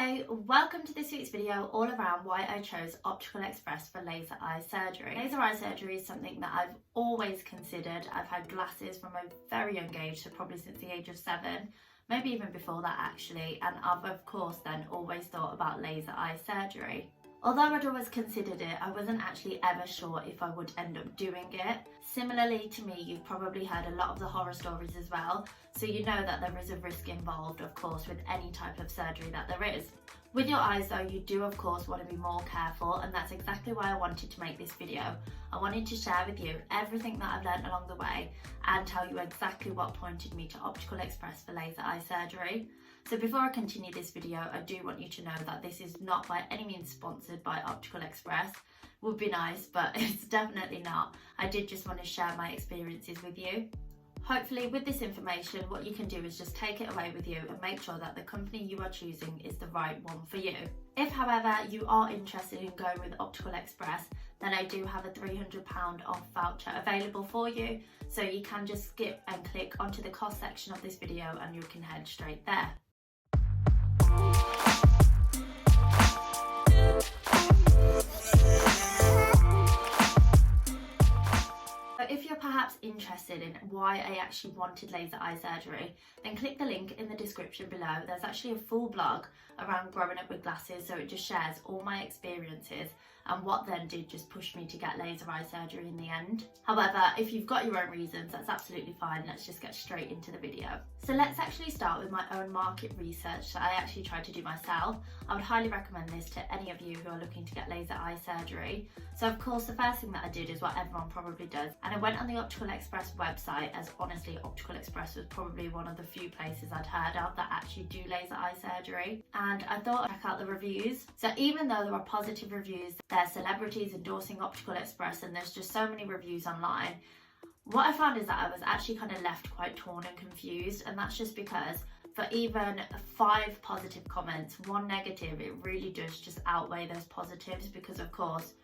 Hi, welcome to this week's video all around why I chose Optical Express for laser eye surgery. Laser eye surgery is something that I've always considered. I've had glasses from a very young age, so probably since the age of 7, maybe even before that actually, and I've of course then always thought about laser eye surgery. Although I'd always considered it, I wasn't actually ever sure if I would end up doing it. Similarly to me, you've probably heard a lot of the horror stories as well, so you know that there is a risk involved, of course, with any type of surgery that there is. With your eyes though, you do of course want to be more careful, and that's exactly why I wanted to make this video. I wanted to share with you everything that I've learned along the way and tell you exactly what pointed me to Optical Express for laser eye surgery. So before I continue this video, I do want you to know that this is not by any means sponsored by Optical Express. Would be nice, but it's definitely not. I did just want to share my experiences with you. Hopefully with this information, what you can do is just take it away with you and make sure that the company you are choosing is the right one for you. If however you are interested in going with Optical Express, then I do have a £300 off voucher available for you. So you can just skip and click onto the cost section of this video and you can head straight there. If you're perhaps interested in why I actually wanted laser eye surgery, then click the link in the description below. There's actually a full blog around growing up with glasses, so it just shares all my experiences and what then did just push me to get laser eye surgery in the end. However, if you've got your own reasons, that's absolutely fine. Let's just get straight into the video. So let's actually start with my own market research that I actually tried to do myself. I would highly recommend this to any of you who are looking to get laser eye surgery. So of course, the first thing that I did is what everyone probably does, and I went on the Optical Express website, as honestly Optical Express was probably one of the few places I'd heard of that actually do laser eye surgery, and I thought I'd check out the reviews. So even though there are positive reviews, there's celebrities endorsing Optical Express and there's just so many reviews online, what I found is that I was actually kind of left quite torn and confused, and that's just because for even 5 positive comments, 1 negative, it really does just outweigh those positives, because of course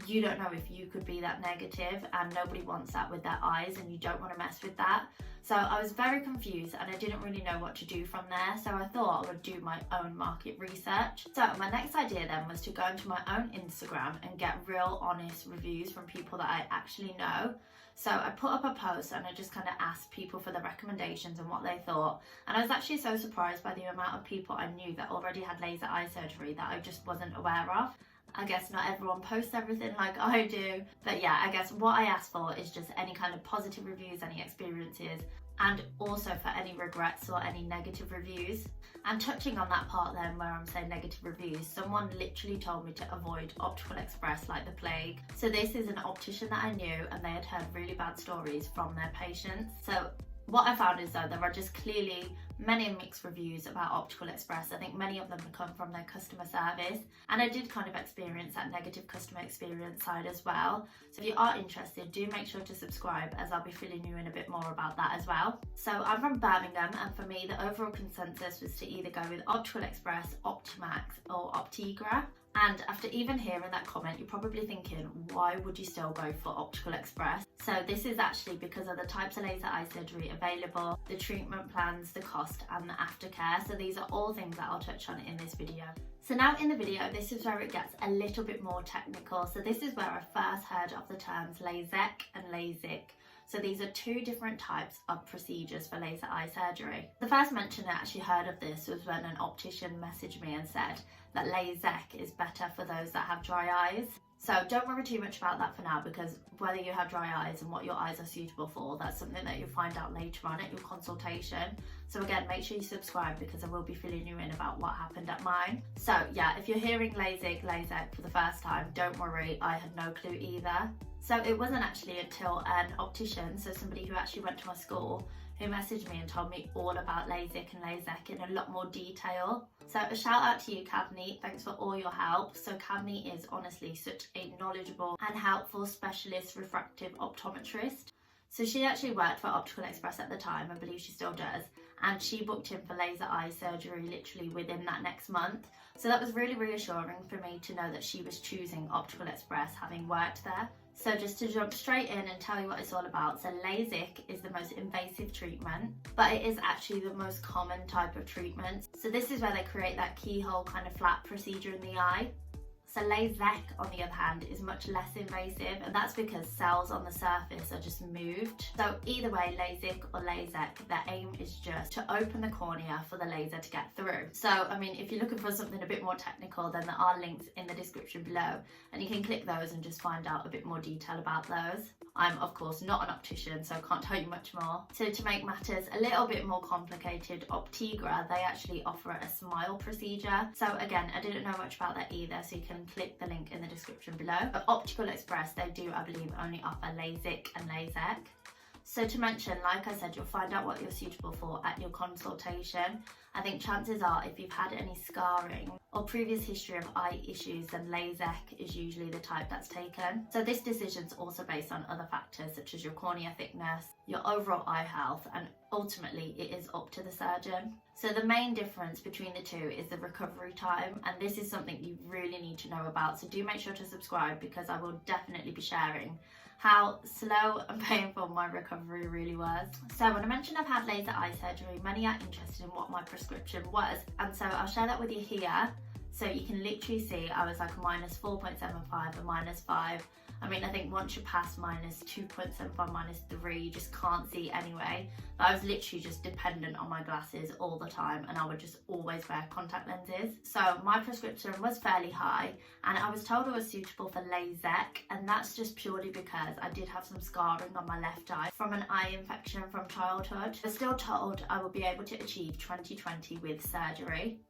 you don't know if you could be that negative, and nobody wants that with their eyes, and you don't want to mess with that. So I was very confused and I didn't really know what to do from there, so I thought I would do my own market research. So my next idea then was to go into my own Instagram and get real honest reviews from people that I actually know. So I put up a post and I just kind of asked people for their recommendations and what they thought, and I was actually so surprised by the amount of people I knew that already had laser eye surgery that I just wasn't aware of. I guess not everyone posts everything like I do, but yeah, I guess what I asked for is just any kind of positive reviews, any experiences, and also for any regrets or any negative reviews. And touching on that part then where I'm saying negative reviews, someone literally told me to avoid Optical Express like the plague. So this is an optician that I knew, and they had heard really bad stories from their patients. So what I found is though there are just clearly many mixed reviews about Optical Express. I think many of them come from their customer service, and I did kind of experience that negative customer experience side as well. So if you are interested, do make sure to subscribe, as I'll be filling you in a bit more about that as well. So I'm from Birmingham, and for me the overall consensus was to either go with Optical Express, Optimax or Optegra. And after even hearing that comment, you're probably thinking, why would you still go for Optical Express? So this is actually because of the types of laser eye surgery available, the treatment plans, the cost and the aftercare. So these are all things that I'll touch on in this video. So now in the video, this is where it gets a little bit more technical. So this is where I first heard of the terms LASEK and LASIK. So these are 2 different types of procedures for laser eye surgery. The first mention I actually heard of this was when an optician messaged me and said that LASEK is better for those that have dry eyes. So don't worry too much about that for now, because whether you have dry eyes and what your eyes are suitable for, that's something that you'll find out later on at your consultation. So again, make sure you subscribe, because I will be filling you in about what happened at mine. So yeah, if you're hearing LASEK for the first time, don't worry, I had no clue either. So it wasn't actually until an optician, so somebody who actually went to my school, who messaged me and told me all about LASIK and LASEK in a lot more detail. So a shout out to you, Kavni, thanks for all your help. So Kavni is honestly such a knowledgeable and helpful specialist refractive optometrist. So she actually worked for Optical Express at the time, I believe she still does, and she booked in for laser eye surgery literally within that next month. So that was really reassuring for me to know that she was choosing Optical Express, having worked there. So just to jump straight in and tell you what it's all about, so LASIK is the most invasive treatment, but it is actually the most common type of treatment. So this is where they create that keyhole kind of flat procedure in the eye. So LASEK, on the other hand, is much less invasive, and that's because cells on the surface are just moved. So either way, LASIK or LASEK, their aim is just to open the cornea for the laser to get through. So, I mean, if you're looking for something a bit more technical, then there are links in the description below, and you can click those and just find out a bit more detail about those. I'm, of course, not an optician, so I can't tell you much more. So to make matters a little bit more complicated, Optegra, they actually offer a smile procedure. So again, I didn't know much about that either, so you can click the link in the description below. But Optical Express, they do, I believe, only offer LASIK and LASEK. So to mention, like I said, you'll find out what you're suitable for at your consultation. I think chances are if you've had any scarring or previous history of eye issues, then LASEK is usually the type that's taken. So this decision's also based on other factors such as your cornea thickness, your overall eye health, and ultimately it is up to the surgeon. So the main difference between the two is the recovery time, and this is something you really need to know about. So do make sure to subscribe, because I will definitely be sharing how slow and painful my recovery really was. So when I mentioned I've had laser eye surgery, many are interested in what my prescription was, and so I'll share that with you here. So you can literally see I was like a minus 4.75, a minus 5. I mean, I think once you're past minus 2.75, minus 3, you just can't see anyway. But I was literally just dependent on my glasses all the time, and I would just always wear contact lenses. So my prescription was fairly high, and I was told it was suitable for LASEK, and that's just purely because I did have some scarring on my left eye from an eye infection from childhood. I was still told I would be able to achieve 20/20 with surgery.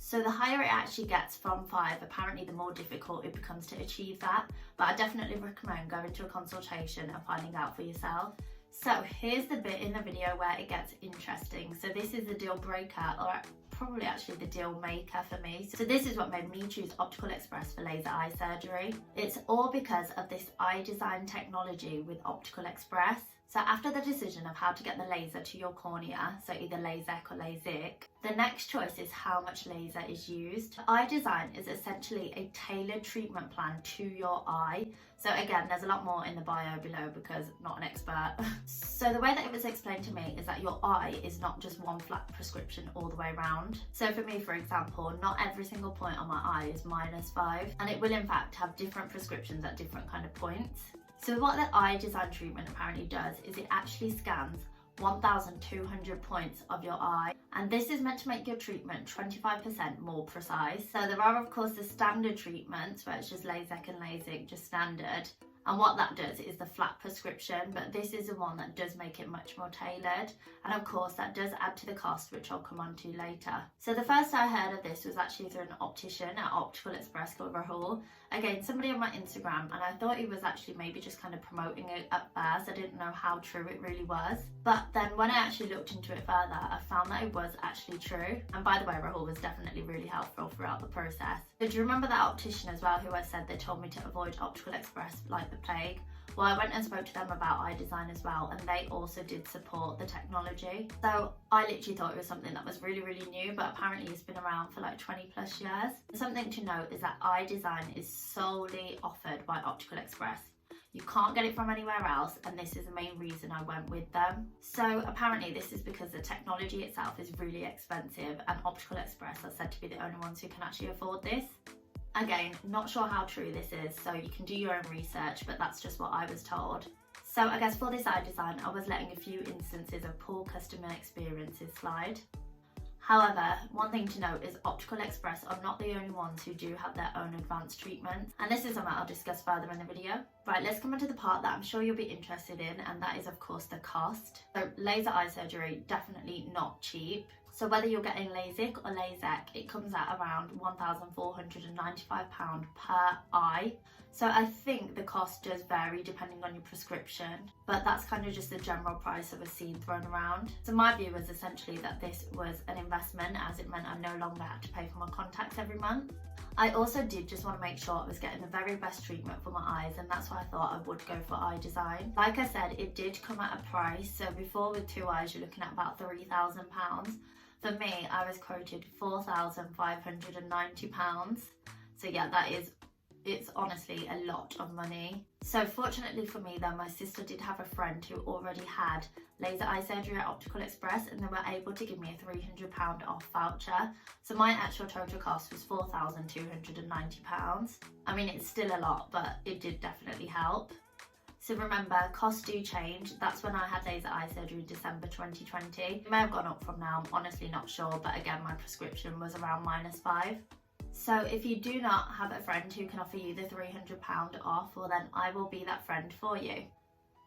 So the higher it actually gets from 5, apparently the more difficult it becomes to achieve that. But I definitely recommend going to a consultation and finding out for yourself. So here's the bit in the video where it gets interesting. So this is the deal breaker, or probably actually the deal maker for me. So this is what made me choose Optical Express for laser eye surgery. It's all because of this iDesign technology with Optical Express. So after the decision of how to get the laser to your cornea, so either LASEK or LASIK, the next choice is how much laser is used. iDesign is essentially a tailored treatment plan to your eye. So again, there's a lot more in the bio below because I'm not an expert. So the way that it was explained to me is that your eye is not just one flat prescription all the way around. So for me, for example, not every single point on my eye is minus 5, and it will in fact have different prescriptions at different kind of points. So what the iDesign treatment apparently does is it actually scans 1,200 points of your eye, and this is meant to make your treatment 25% more precise. So there are of course the standard treatments where it's just LASEK and LASIK, just standard, and what that does is the flat prescription, but this is the one that does make it much more tailored, and of course that does add to the cost, which I'll come on to later. So the first I heard of this was actually through an optician at Optical Express called Rahul. Again, somebody on my Instagram, and I thought he was actually maybe just kind of promoting it at first. I didn't know how true it really was, but then when I actually looked into it further, I found that it was actually true. And by the way, Rahul was definitely really helpful throughout the process. But do you remember that optician as well who I said they told me to avoid Optical Express like the plague? Well, I went and spoke to them about iDesign as well, and they also did support the technology. So I literally thought it was something that was really, really new, but apparently it's been around for like 20 plus years. Something to note is that iDesign is solely offered by Optical Express. You can't get it from anywhere else, and this is the main reason I went with them. So apparently this is because the technology itself is really expensive, and Optical Express are said to be the only ones who can actually afford this. Again, not sure how true this is, so you can do your own research, but that's just what I was told. So I guess for this iDesign, I was letting a few instances of poor customer experiences slide. However, one thing to note is Optical Express are not the only ones who do have their own advanced treatments, and this is something I'll discuss further in the video. Right, let's come on to the part that I'm sure you'll be interested in, and that is of course the cost. So laser eye surgery, definitely not cheap. So whether you're getting LASIK or LASEK, it comes at around £1,495 per eye. So I think the cost does vary depending on your prescription, but that's kind of just the general price that was seen thrown around. So my view was essentially that this was an investment, as it meant I no longer had to pay for my contacts every month. I also did just want to make sure I was getting the very best treatment for my eyes, and that's why I thought I would go for iDesign. Like I said, it did come at a price. So before with 2 eyes, you're looking at about £3,000. For me, I was quoted £4,590. So yeah, that is it's honestly a lot of money. So fortunately for me though, my sister did have a friend who already had laser eye surgery at Optical Express, and they were able to give me a £300 off voucher. So my actual total cost was £4,290. I mean, it's still a lot, but it did definitely help. So remember, costs do change. That's when I had laser eye surgery in December 2020. It may have gone up from now, I'm honestly not sure, but again, my prescription was around -5. So if you do not have a friend who can offer you the £300 off, well then I will be that friend for you.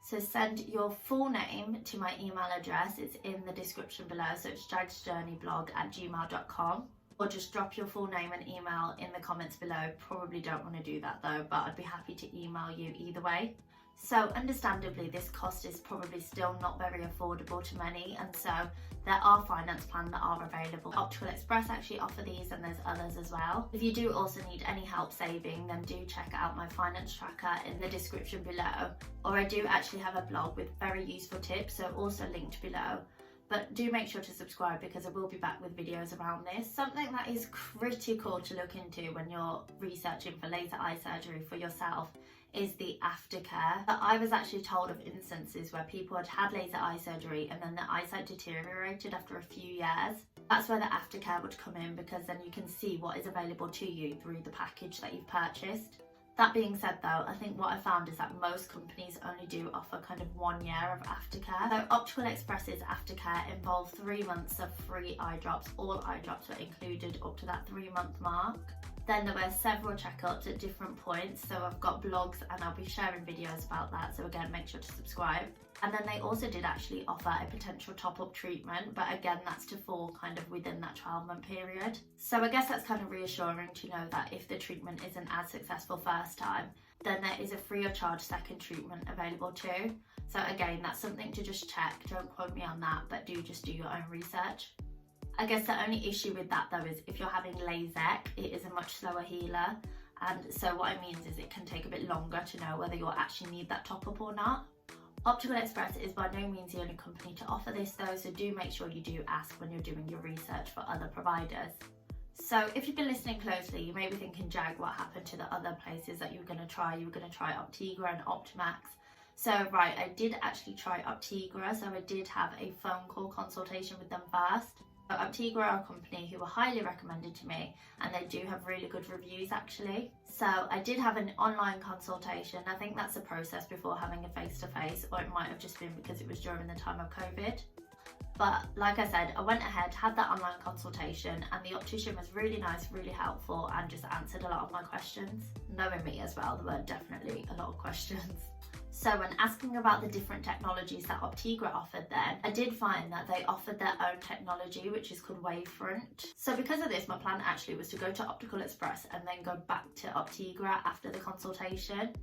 So send your full name to my email address. It's in the description below. So it's jagsjourneyblog@gmail.com, or just drop your full name and email in the comments below. Probably don't want to do that though, but I'd be happy to email you either way. So understandably, this cost is probably still not very affordable to many, and so there are finance plans that are available. Optical Express actually offer these, and there's others as well. If you do also need any help saving, then do check out my finance tracker in the description below, or I do actually have a blog with very useful tips, so also linked below. But do make sure to subscribe, because I will be back with videos around this. Something that is critical to look into when you're researching for laser eye surgery for yourself is the aftercare. I was actually told of instances where people had had laser eye surgery and then their eyesight deteriorated after a few years. That's where the aftercare would come in, because then you can see what is available to you through the package that you've purchased. That being said though, I think what I found is that most companies only do offer kind of 1 year of aftercare. So Optical Express's aftercare involved 3 months of free eye drops. All eye drops were included up to that 3-month mark. Then there were several checkups at different points, so I've got blogs and I'll be sharing videos about that, so again, make sure to subscribe. And then they also did actually offer a potential top-up treatment, but again, that's to fall kind of within that 12-month period. So I guess that's kind of reassuring to know that if the treatment isn't as successful first time, then there is a free of charge second treatment available too. So again, that's something to just check. Don't quote me on that, but do just do your own research. I guess the only issue with that though is if you're having LASEK, it is a much slower healer, and so what it means is it can take a bit longer to know whether you'll actually need that top up or not. Optical Express is by no means the only company to offer this though, so do make sure you do ask when you're doing your research for other providers. So if you've been listening closely, you may be thinking, Jag, what happened to the other places that you were going to try? You were going to try Optegra and Optimax. So right, I did actually try Optegra, so I did have a phone call consultation with them first. Optegra are a company who were highly recommended to me, and they do have really good reviews actually. So I did have an online consultation. I think that's a process before having a face-to-face, or it might have just been because it was during the time of COVID. But like I said, I went ahead, had that online consultation, and the optician was really nice, really helpful, and just answered a lot of my questions. Knowing me as well, there were definitely a lot of questions. So when asking about the different technologies that Optegra offered then, I did find that they offered their own technology, which is called Wavefront. So because of this, my plan actually was to go to Optical Express and then go back to Optegra after the consultation.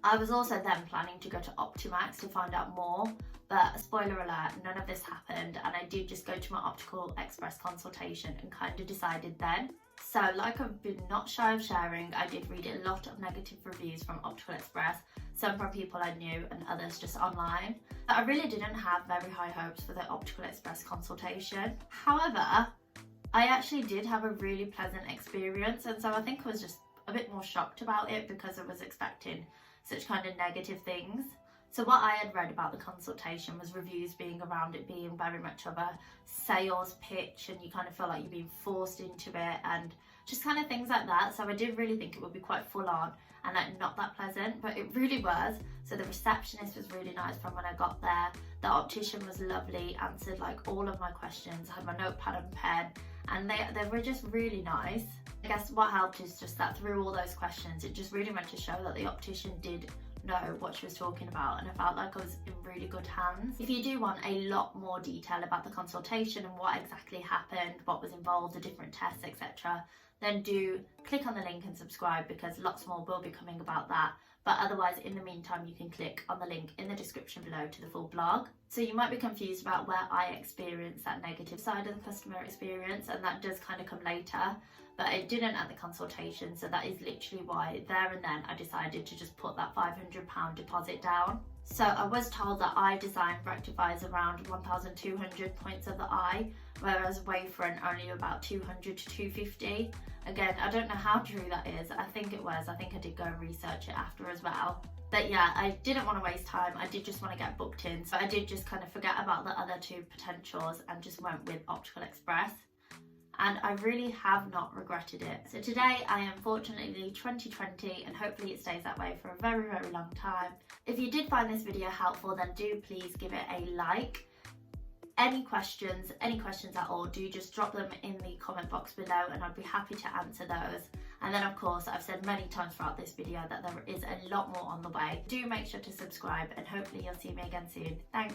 I was also then planning to go to Optimax to find out more, but spoiler alert, none of this happened, and I did just go to my Optical Express consultation and kind of decided then. So like I've been not shy of sharing, I did read a lot of negative reviews from Optical Express, some from people I knew and others just online. But I really didn't have very high hopes for the Optical Express consultation. However, I actually did have a really pleasant experience, and so I think I was just a bit more shocked about it because I was expecting such kind of negative things. So what I had read about the consultation was reviews being around it being very much of a sales pitch, and you kind of feel like you're being forced into it and just kind of things like that. So I did really think it would be quite full on and like not that pleasant, but it really was. So the receptionist was really nice from when I got there. The optician was lovely, answered like all of my questions. I had my notepad and pen, and they were just really nice. I guess what helped is just that through all those questions, it just really went to show that the optician did know what she was talking about, and I felt like I was in really good hands. If you do want a lot more detail about the consultation and what exactly happened, what was involved, the different tests, etc., then do click on the link and subscribe, because lots more will be coming about that. But otherwise, in the meantime, you can click on the link in the description below to the full blog. So you might be confused about where I experienced that negative side of the customer experience, and that does kind of come later, but it didn't at the consultation. So that is literally why there and then I decided to just put that £500 deposit down. So I was told that iDesign rectifies around 1,200 points of the eye, whereas Wavefront only about 200 to 250. Again, I don't know how true that is. I think it was. I think I did go and research it after as well. But yeah, I didn't want to waste time. I did just want to get booked in. So I did just kind of forget about the other two potentials and just went with Optical Express. And I really have not regretted it. So today I am fortunately 2020 and hopefully it stays that way for a very, very long time. If you did find this video helpful, then do please give it a like. Any questions at all, do just drop them in the comment box below and I'd be happy to answer those. And then of course, I've said many times throughout this video that there is a lot more on the way. Do make sure to subscribe and hopefully you'll see me again soon. Thanks.